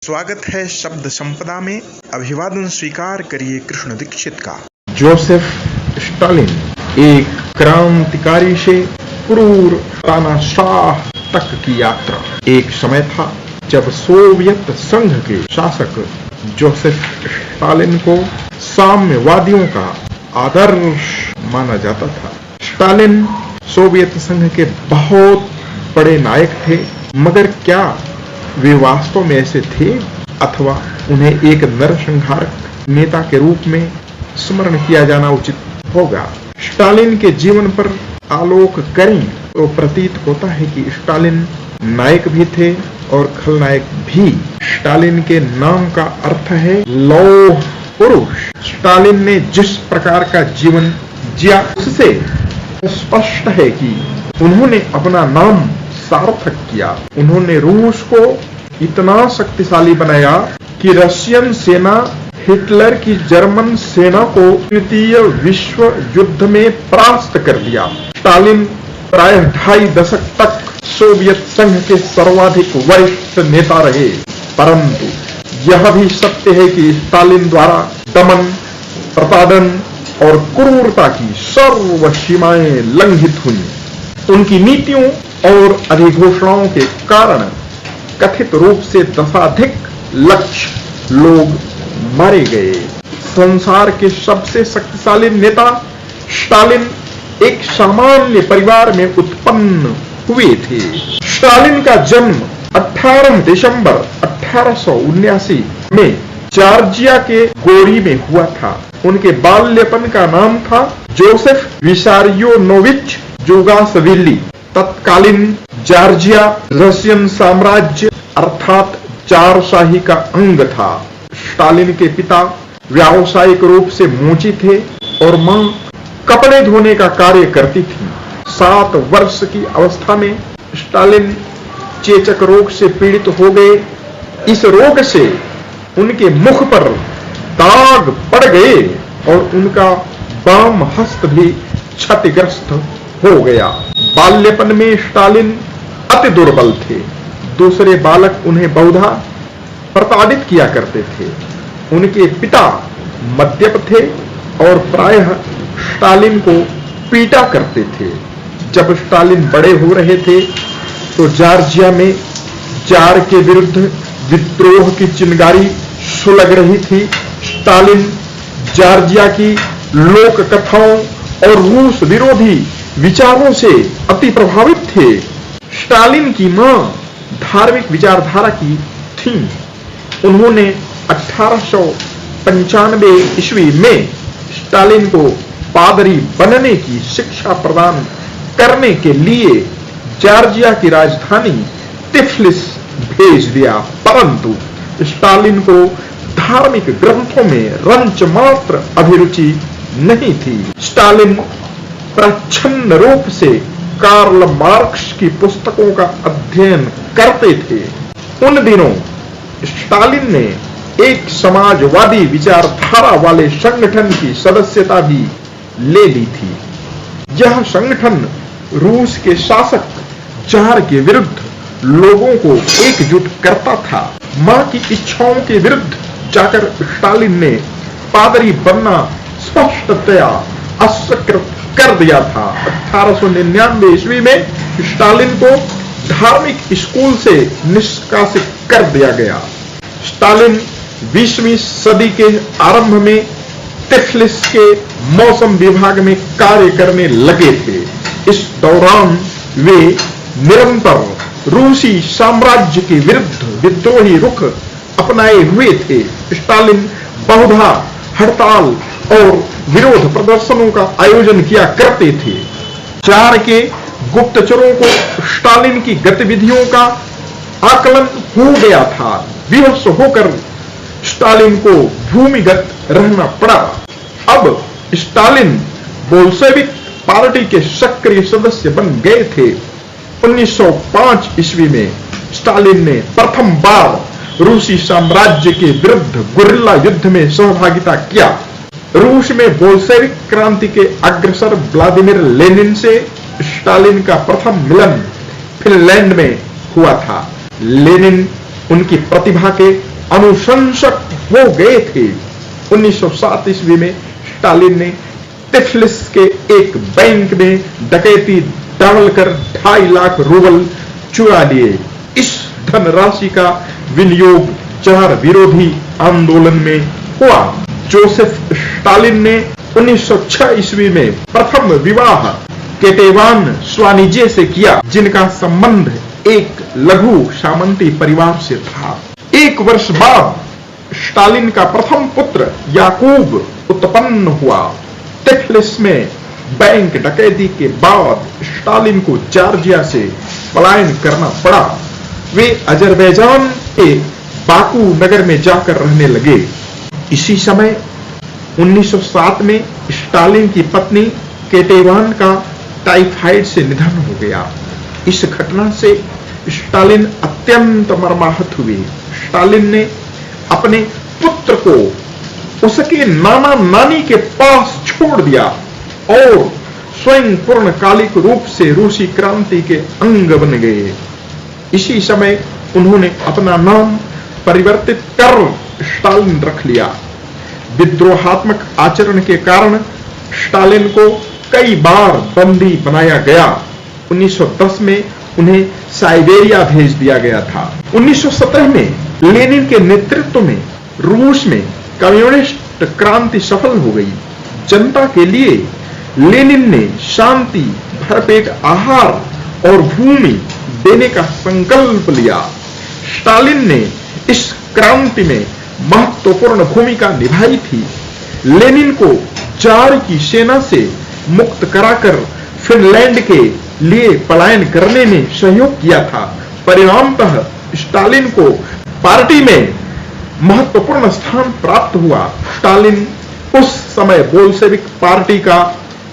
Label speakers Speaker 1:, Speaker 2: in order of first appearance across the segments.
Speaker 1: स्वागत है शब्द संपदा में। अभिवादन स्वीकार करिए कृष्ण दीक्षित का।
Speaker 2: जोसेफ स्टालिन एक क्रांतिकारी से क्रूर तानाशाह तक की यात्रा। एक समय था जब सोवियत संघ के शासक जोसेफ स्टालिन को साम्यवादियों का आदर्श माना जाता था। स्टालिन सोवियत संघ के बहुत बड़े नायक थे, मगर क्या वे वास्तव में ऐसे थे अथवा उन्हें एक नरसंहारक नेता के रूप में स्मरण किया जाना उचित होगा। स्टालिन के जीवन पर आलोक करें तो प्रतीत होता है कि स्टालिन नायक भी थे और खलनायक भी। स्टालिन के नाम का अर्थ है लौह पुरुष। स्टालिन ने जिस प्रकार का जीवन जिया उससे स्पष्ट है कि उन्होंने अपना नाम सार्थक किया। उन्होंने रूस को इतना शक्तिशाली बनाया कि रशियन सेना हिटलर की जर्मन सेना को द्वितीय विश्व युद्ध में परास्त कर दिया। स्टालिन प्राय 2.5 दशक तक सोवियत संघ के सर्वाधिक वरिष्ठ नेता रहे, परंतु यह भी सत्य है कि स्टालिन द्वारा दमन, प्रताड़न और क्रूरता की सर्व सीमाएं लंघित हुई। उनकी नीतियों और अधिघोषणाओं के कारण कथित रूप से दशाधिक लक्ष्य लोग मारे गए। संसार के सबसे शक्तिशाली नेता स्टालिन एक सामान्य परिवार में उत्पन्न हुए थे। स्टालिन का जन्म 18 दिसंबर 1879 में जॉर्जिया के गोरी में हुआ था। उनके बाल्यपन का नाम था जोसेफ विसारियोनोविच जोगासविली। तत्कालीन जॉर्जिया रशियन साम्राज्य अर्थात जारशाही का अंग था। स्टालिन के पिता व्यावसायिक रूप से मोची थे और मां कपड़े धोने का कार्य करती थी। 7 वर्ष की अवस्था में स्टालिन चेचक रोग से पीड़ित हो गए। इस रोग से उनके मुख पर दाग पड़ गए और उनका बाम हस्त भी क्षतिग्रस्त हो गया। बाल्यपन में स्टालिन अति दुर्बल थे। दूसरे बालक उन्हें बहुधा प्रताड़ित किया करते थे। उनके पिता मद्यप थे और प्रायः स्टालिन को पीटा करते थे। जब स्टालिन बड़े हो रहे थे तो जॉर्जिया में जार के विरुद्ध विद्रोह की चिंगारी सुलग रही थी। स्टालिन जॉर्जिया की लोक कथाओं और रूस विरोधी विचारों से अति प्रभावित थे। स्टालिन की मां धार्मिक विचारधारा की थी। उन्होंने 1895 ईस्वी में स्टालिन को पादरी बनने की शिक्षा प्रदान करने के लिए जॉर्जिया की राजधानी तिफलिस भेज दिया, परंतु स्टालिन को धार्मिक ग्रंथों में रंच मात्र अभिरुचि नहीं थी। स्टालिन प्रच्छन्न रूप से कार्ल मार्क्स की पुस्तकों का अध्ययन करते थे। उन दिनों स्टालिन ने एक समाजवादी विचारधारा वाले संगठन की सदस्यता भी ले ली थी। यह संगठन रूस के शासक जार के विरुद्ध लोगों को एकजुट करता था। मां की इच्छाओं के विरुद्ध जाकर स्टालिन ने पादरी बनना स्पष्टतया अस्वीकृत कर दिया था। 1899 ईस्वी में स्टालिन को धार्मिक स्कूल से निष्कासित कर दिया गया। स्टालिन 20वीं सदी के आरंभ में तिफलिस के मौसम विभाग में कार्य करने लगे थे। इस दौरान वे निरंतर रूसी साम्राज्य के विरुद्ध विद्रोही रुख अपनाए हुए थे। स्टालिन बहुधा हड़ताल और विरोध प्रदर्शनों का आयोजन किया करते थे। जार के गुप्तचरों को स्टालिन की गतिविधियों का आकलन हो गया था। विवश होकर स्टालिन को भूमिगत रहना पड़ा। अब स्टालिन बोल्शेविक पार्टी के सक्रिय सदस्य बन गए थे। 1905 ईस्वी में स्टालिन ने प्रथम बार रूसी साम्राज्य के विरुद्ध गुरिल्ला युद्ध में सहभागिता किया। रूस में बोल्शेविक क्रांति के अग्रसर व्लादिमीर लेनिन से स्टालिन का प्रथम मिलन फिनलैंड में हुआ था। लेनिन उनकी प्रतिभा के अनुशंसक हो गए थे। 1907 ईस्वी में स्टालिन ने टिफलिस के एक बैंक में डकैती डालकर 2.5 लाख रूबल चुरा लिए। इस धनराशि का विनियोग चार विरोधी आंदोलन में हुआ। जोसेफ स्टालिन ने 1906 ईस्वी में प्रथम विवाह केटेवान स्वानिजे से किया, जिनका संबंध एक लघु सामंती परिवार से था। 1 वर्ष बाद स्टालिन का प्रथम पुत्र याकूब उत्पन्न हुआ। टिफलिस में बैंक डकैती के बाद स्टालिन को जॉर्जिया से पलायन करना पड़ा। वे अजरबैजान के बाकू नगर में जाकर रहने लगे। इसी समय 1907 में स्टालिन की पत्नी केटेवान का टाइफाइड से निधन हो गया। इस घटना से स्टालिन अत्यंत मर्माहत हुए। स्टालिन ने अपने पुत्र को उसके नाना नानी के पास छोड़ दिया और स्वयं पूर्णकालिक रूप से रूसी क्रांति के अंग बन गए। इसी समय उन्होंने अपना नाम परिवर्तित कर स्टालिन रख लिया। विद्रोहात्मक आचरण के कारण स्टालिन को कई बार बंदी बनाया गया। 1910 में उन्हें साइबेरिया भेज दिया गया था। 1917 में लेनिन के नेतृत्व में रूस में कम्युनिस्ट क्रांति सफल हो गई। जनता के लिए लेनिन ने शांति, भरपेट आहार और भूमि देने का संकल्प लिया। स्टालिन ने इस क्रांति में महत्वपूर्ण भूमिका निभाई थी। लेनिन को जार की सेना से मुक्त कराकर फिनलैंड के लिए पलायन करने में सहयोग किया था। परिणामतः स्टालिन को पार्टी में महत्वपूर्ण स्थान प्राप्त हुआ। स्टालिन उस समय बोल्शेविक पार्टी का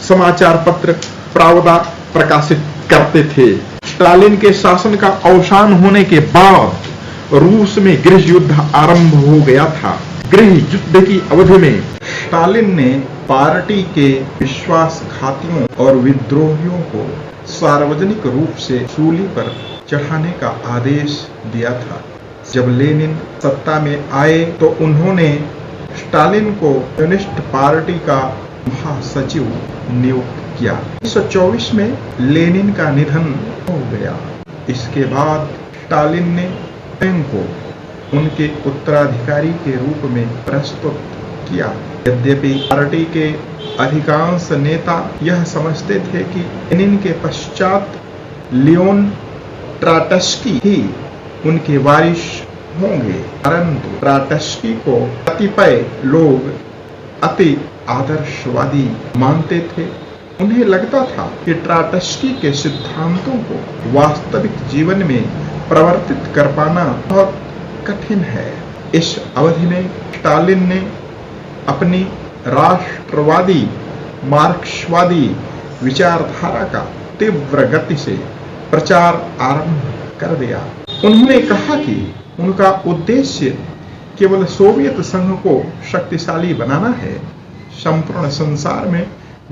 Speaker 2: समाचार पत्र प्रावदा प्रकाशित करते थे। स्टालिन के शासन का अवसान होने के बाद रूस में गृह युद्ध आरंभ हो गया था। गृह युद्ध की अवधि में स्टालिन ने पार्टी के विश्वासघातियों और विद्रोहियों को सार्वजनिक रूप से सूली पर चढ़ाने का आदेश दिया था। जब लेनिन सत्ता में आए तो उन्होंने स्टालिन को कम्युनिस्ट पार्टी का महासचिव नियुक्त किया। 1924 में लेनिन का निधन हो गया। इसके बाद स्टालिन ने स्वयं को उनके उत्तराधिकारी के रूप में प्रस्तुत किया। यद्यपि पार्टी के अधिकांश नेता यह समझते थे कि लेनिन के पश्चात लियोन ट्राटस्की ही उनके वारिस होंगे, परंतु ट्राटस्की को कतिपय लोग अति आदर्शवादी मानते थे। उन्हें लगता था कि ट्राटस्की के सिद्धांतों को वास्तविक जीवन में प्रवर्तित कर पाना बहुत कठिन है। इस अवधि में स्टालिन ने अपनी राष्ट्रवादी मार्क्सवादी विचारधारा का तीव्र गति से प्रचार आरंभ कर दिया। उन्होंने कहा कि उनका उद्देश्य केवल सोवियत संघ को शक्तिशाली बनाना है, संपूर्ण संसार में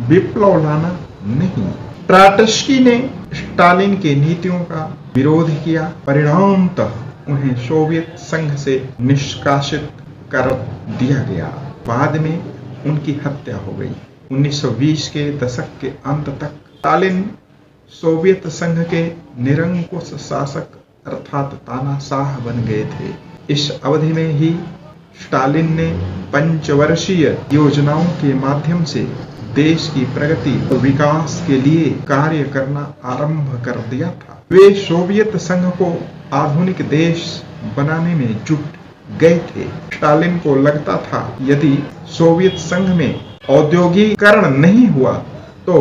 Speaker 2: विप्लव लाना नहीं। ट्राटस्की ने स्टालिन के नीतियों का विरोध किया। परिणामतः उन्हें सोवियत संघ से निष्कासित कर दिया गया। बाद में उनकी हत्या हो गई। 1920 के दशक के अंत तक स्टालिन सोवियत संघ के निरंकुश शासक अर्थात तानाशाह बन गए थे। इस अवधि में ही स्टालिन ने पंचवर्षीय योजनाओं के माध्यम से देश की प्रगति और विकास के लिए कार्य करना आरंभ कर दिया था। वे सोवियत संघ को आधुनिक देश बनाने में जुट गए थे। स्टालिन को लगता था यदि सोवियत संघ में औद्योगिकीकरण नहीं हुआ तो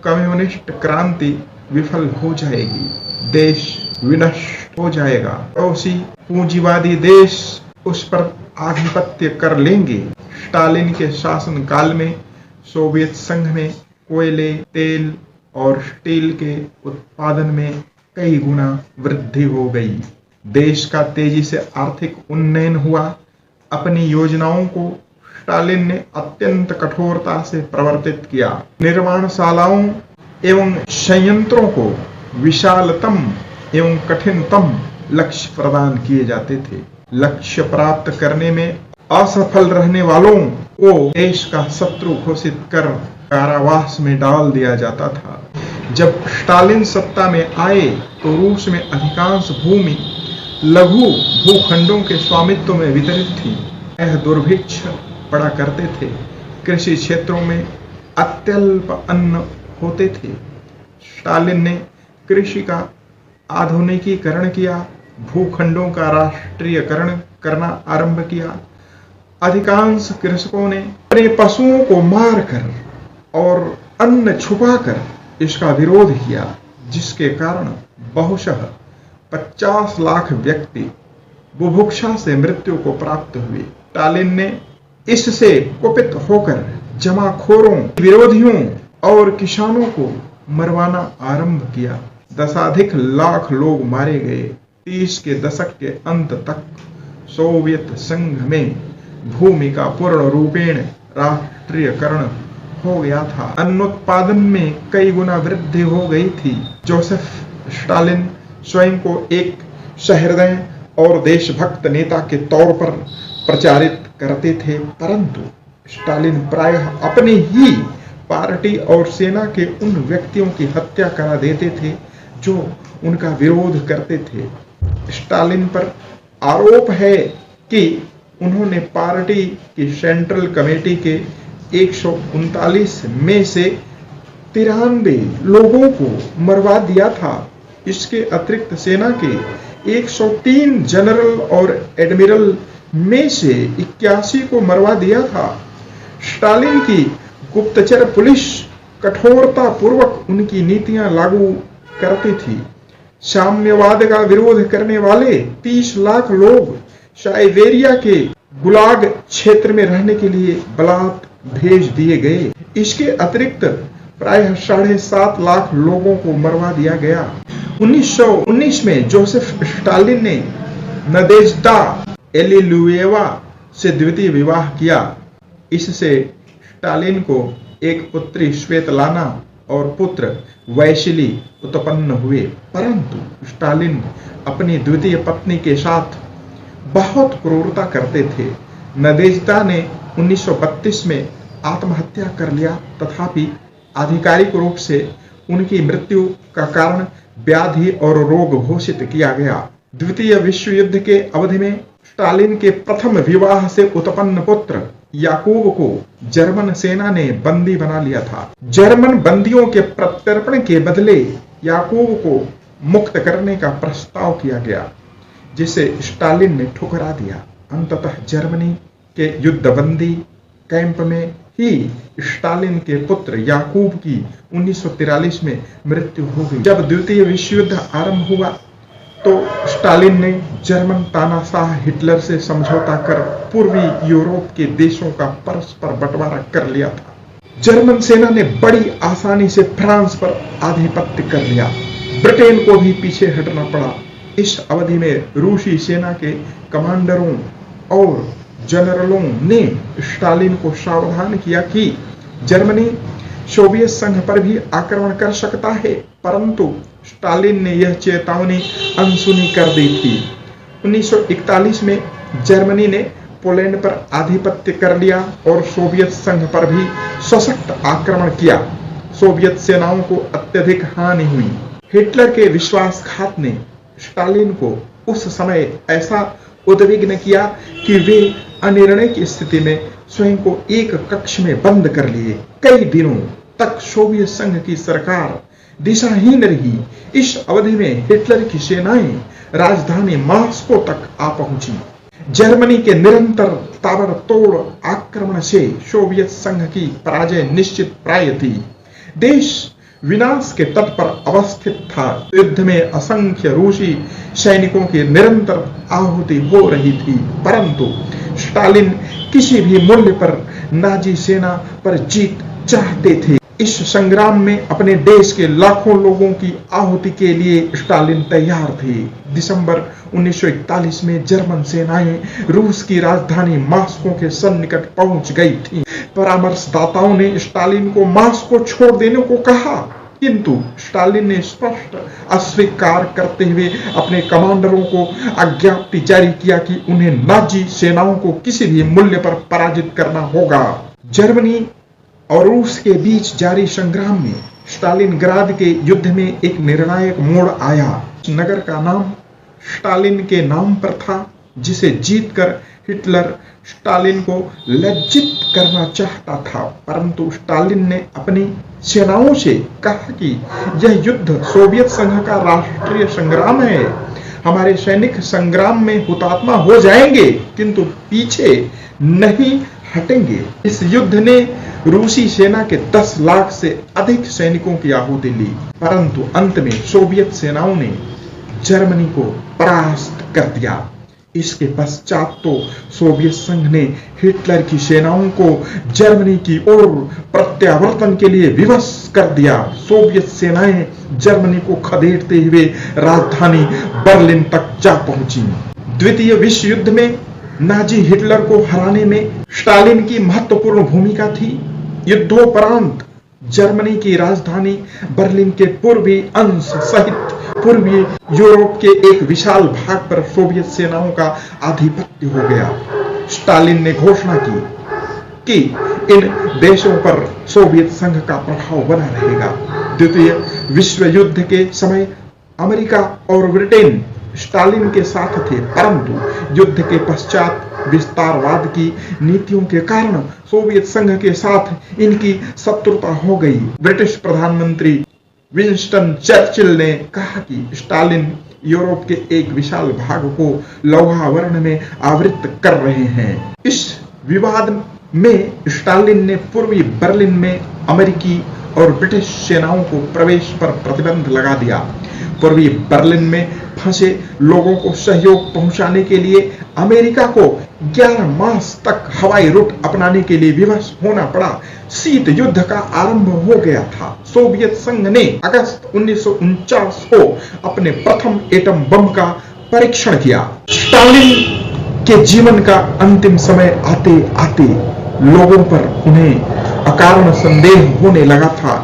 Speaker 2: कम्युनिस्ट क्रांति विफल हो जाएगी, देश विनष्ट हो जाएगा और उसी पूंजीवादी देश उस पर आधिपत्य कर लेंगे। स्टालिन के शासन काल में सोवियत संघ में कोयले, तेल और स्टील के उत्पादन में कई गुना वृद्धि हो गई। देश का तेजी से आर्थिक उन्नयन हुआ। अपनी योजनाओं को स्टालिन ने अत्यंत कठोरता से प्रवर्तित किया। निर्माणशालाओं एवं संयंत्रों को विशालतम एवं कठिनतम लक्ष्य प्रदान किए जाते थे। लक्ष्य प्राप्त करने में असफल रहने वालों को देश का शत्रु घोषित कर कारावास में डाल दिया जाता था। जब स्टालिन सत्ता में आए तो रूस में अधिकांश भूमि लघु भूखंडों के स्वामित्व में वितरित थी। यह दुर्भिक्ष पड़ा करते थे। कृषि क्षेत्रों में अत्यल्प अन्न होते थे। स्टालिन ने कृषि का आधुनिकीकरण किया, भूखंडों का राष्ट्रीयकरण करना आरंभ किया। अधिकांश कृषकों ने अपने पशुओं को मारकर और अन्न छुपाकर इसका विरोध किया, जिसके कारण बहुशः 50 लाख व्यक्ति बुभुक्षा से मृत्यु को प्राप्त हुए। स्टालिन ने इससे कुपित होकर जमाखोरों, विरोधियों और किसानों को मरवाना आरंभ किया। दशाधिक लाख लोग मारे गए। 30 के दशक के अंत तक सोवियत संघ में भूमि का पूर्ण रूपेण राष्ट्रीयकरण हो गया था। अन्नोत्पादन में कई गुना वृद्धि हो गई थी। जोसेफ स्टालिन स्वयं को एक सहृदय और देशभक्त नेता के तौर पर प्रचारित करते थे, परंतु स्टालिन प्रायः अपनी ही पार्टी और सेना के उन व्यक्तियों की हत्या करा देते थे जो उनका विरोध करते थे। स्टालिन पर आरोप है कि उन्होंने पार्टी की सेंट्रल कमेटी के 139 में से 93 लोगों को मरवा दिया था। इसके अतिरिक्त सेना के 103 जनरल और एडमिरल में से 81 को मरवा दिया था। स्टालिन की गुप्तचर पुलिस कठोरता पूर्वक उनकी नीतियां लागू करती थी। साम्यवाद का विरोध करने वाले 30 लाख लोग साइबेरिया के गुलाग क्षेत्र में रहने के लिए बलात् भेज दिए गए। इसके अतिरिक्त प्रायः 7.5 लाख लोगों को मरवा दिया गया। 1919 में जोसेफ स्टालिन ने नदेज्दा एलिलुएवा से द्वितीय विवाह किया। इससे स्टालिन को एक पुत्री स्वेतलाना और पुत्र वैशिली उत्पन्न हुए, परंतु स्टालिन अपनी द्वितीय पत्नी के साथ बहुत क्रूरता करते थे। नदेज्दा ने 1932 में आत्महत्या कर लिया, तथापि आधिकारिक रूप से उनकी मृत्यु का कारण व्याधि और रोग घोषित किया गया। द्वितीय विश्व युद्ध के अवधि में स्टालिन के प्रथम विवाह से उत्पन्न पुत्र याकूब को जर्मन सेना ने बंदी बना लिया था। जर्मन बंदियों के प्रत्यर्पण के बदले याकूब को मुक्त करने का प्रस्ताव किया गया, जिसे स्टालिन ने ठुकरा दिया। अंततः जर्मनी के युद्धबंदी कैंप में ही स्टालिन के पुत्र याकूब की 1943 में मृत्यु हो गई। जब द्वितीय विश्व युद्ध आरंभ हुआ तो स्टालिन ने जर्मन तानाशाह हिटलर से समझौता कर पूर्वी यूरोप के देशों का परस्पर बंटवारा कर लिया था। जर्मन सेना ने बड़ी आसानी से फ्रांस पर आधिपत्य कर लिया। ब्रिटेन को भी पीछे हटना पड़ा। इस अवधि में रूसी सेना के कमांडरों और जनरलों ने स्टालिन को सावधान किया कि जर्मनी सोवियत संघ पर भी आक्रमण कर सकता है, परंतु स्टालिन ने यह चेतावनी अनसुनी कर दी थी। 1941 में जर्मनी ने पोलैंड पर आधिपत्य कर लिया और सोवियत संघ पर भी सशक्त आक्रमण किया। सोवियत सेनाओं को अत्यधिक हानि हुई। हिटलर के विश्वासघात ने स्टालिन को उस समय ऐसा उद्विग्न किया कि वे अनिर्णय की स्थिति में स्वयं को एक कक्ष में बंद कर लिए। कई दिनों तक सोवियत संघ की सरकार दिशाहीन रही। इस अवधि में हिटलर की सेनाएं राजधानी मॉस्को तक आ पहुंची। जर्मनी के निरंतर ताबड़तोड़ आक्रमण से सोवियत संघ की पराजय निश्चित प्राय थी। देश विनाश के तट पर अवस्थित था। युद्ध में असंख्य रूसी सैनिकों की निरंतर आहुति हो रही थी, परंतु स्टालिन किसी भी मूल्य पर नाजी सेना पर जीत चाहते थे। इस संग्राम में अपने देश के लाखों लोगों की आहुति के लिए स्टालिन तैयार थे। दिसंबर 1941 में जर्मन सेनाएं रूस की राजधानी मॉस्को के सन्निकट पहुंच गई थी। परामर्शदाताओं ने स्टालिन को मॉस्को छोड़ देने को कहा, किंतु स्टालिन ने स्पष्ट अस्वीकार करते हुए अपने कमांडरों को आज्ञप्ति जारी किया कि उन्हें नाजी सेनाओं को किसी भी मूल्य पर पराजित करना होगा। जर्मनी और रूस के बीच जारी संग्राम में स्टालिनग्राद के युद्ध में एक निर्णायक मोड़ आया। नगर का नाम स्टालिन के नाम पर था, जिसे जीतकर हिटलर स्टालिन को लज्जित करना चाहता था, परंतु स्टालिन ने अपनी सेनाओं से कहा कि यह युद्ध सोवियत संघ का राष्ट्रीय संग्राम है। हमारे सैनिक संग्राम में हुतात्मा हो जाएंगे किंतु पीछे नहीं हटेंगे। इस युद्ध ने रूसी सेना के 10 लाख से अधिक सैनिकों की आहुति ली, परंतु अंत में सोवियत सेनाओं ने जर्मनी को परास्त कर दिया। इसके पश्चात तो सोवियत संघ ने हिटलर की सेनाओं को जर्मनी की ओर प्रत्यावर्तन के लिए विवश कर दिया। सोवियत सेनाएं जर्मनी को खदेड़ते हुए राजधानी बर्लिन तक जा पहुंची। द्वितीय विश्व युद्ध में नाजी हिटलर को हराने में स्टालिन की महत्वपूर्ण भूमिका थी। युद्धोपरांत जर्मनी की राजधानी बर्लिन के पूर्वी अंश सहित पूर्वी यूरोप के एक विशाल भाग पर सोवियत सेनाओं का आधिपत्य हो गया। स्टालिन ने घोषणा की कि इन देशों पर सोवियत संघ का प्रभाव बना रहेगा। द्वितीय विश्व युद्ध के समय अमेरिका और ब्रिटेन स्टालिन के साथ थे, परंतु युद्ध के पश्चात विस्तारवाद की नीतियों के कारण सोवियत संघ के साथ इनकी शत्रुता हो गई। ब्रिटिश प्रधानमंत्री विंस्टन चर्चिल ने कहा कि स्टालिन यूरोप के एक विशाल भाग को लौहावरण में आवृत कर रहे हैं। इस विवाद में स्टालिन ने पूर्वी बर्लिन में अमेरिकी और ब्रिटिश सेनाओं को प्रवेश पर प्रतिबंध लगा दिया। पूर्वी बर्लिन में फंसे लोगों को सहयोग पहुंचाने के लिए अमेरिका को 11 मास तक हवाई रूट अपनाने के लिए विवश होना पड़ा। शीत युद्ध का आरंभ हो गया था। सोवियत संघ ने अगस्त 1949 को अपने प्रथम एटम बम का परीक्षण किया। स्टालिन के जीवन का अंतिम समय आते आते लोगों पर उन्हें अकारण संदेह होने लगा था।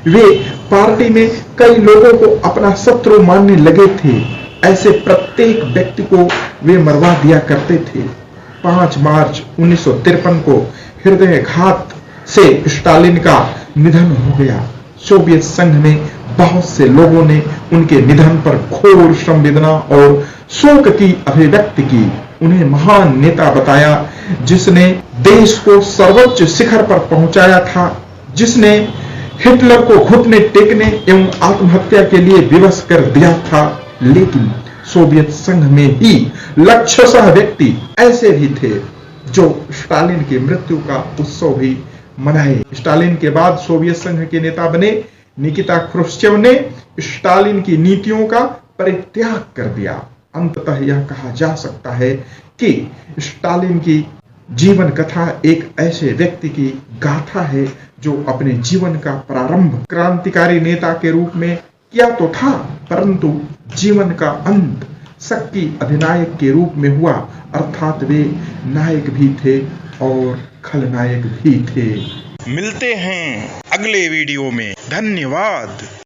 Speaker 2: वे पार्टी में कई लोगों को अपना शत्रु मानने लगे थे। ऐसे प्रत्येक व्यक्ति को वे मरवा दिया करते थे। 5 मार्च 1953 को हृदयाघात से स्टालिन का निधन हो गया। सोवियत संघ में बहुत से लोगों ने उनके निधन पर घोर संवेदना और शोक की अभिव्यक्ति की। उन्हें महान नेता बताया, जिसने देश को सर्वोच्च शिखर पर पहुंचाया था, जिसने हिटलर को घुटने टेकने एवं आत्महत्या के लिए विवश कर दिया था। लेकिन सोवियत संघ में ही लक्षशः व्यक्ति ऐसे भी थे जो स्टालिन की मृत्यु का उत्सव भी मनाए। स्टालिन के बाद सोवियत संघ के नेता बने निकिता क्रुश्चेव ने स्टालिन की नीतियों का परित्याग कर दिया। अंततः यह कहा जा सकता है कि स्टालिन की जीवन कथा एक ऐसे व्यक्ति की गाथा है जो अपने जीवन का प्रारंभ क्रांतिकारी नेता के रूप में किया तो था, परंतु जीवन का अंत शक्ति अधिनायक के रूप में हुआ। अर्थात वे नायक भी थे और खलनायक भी थे।
Speaker 1: मिलते हैं अगले वीडियो में। धन्यवाद।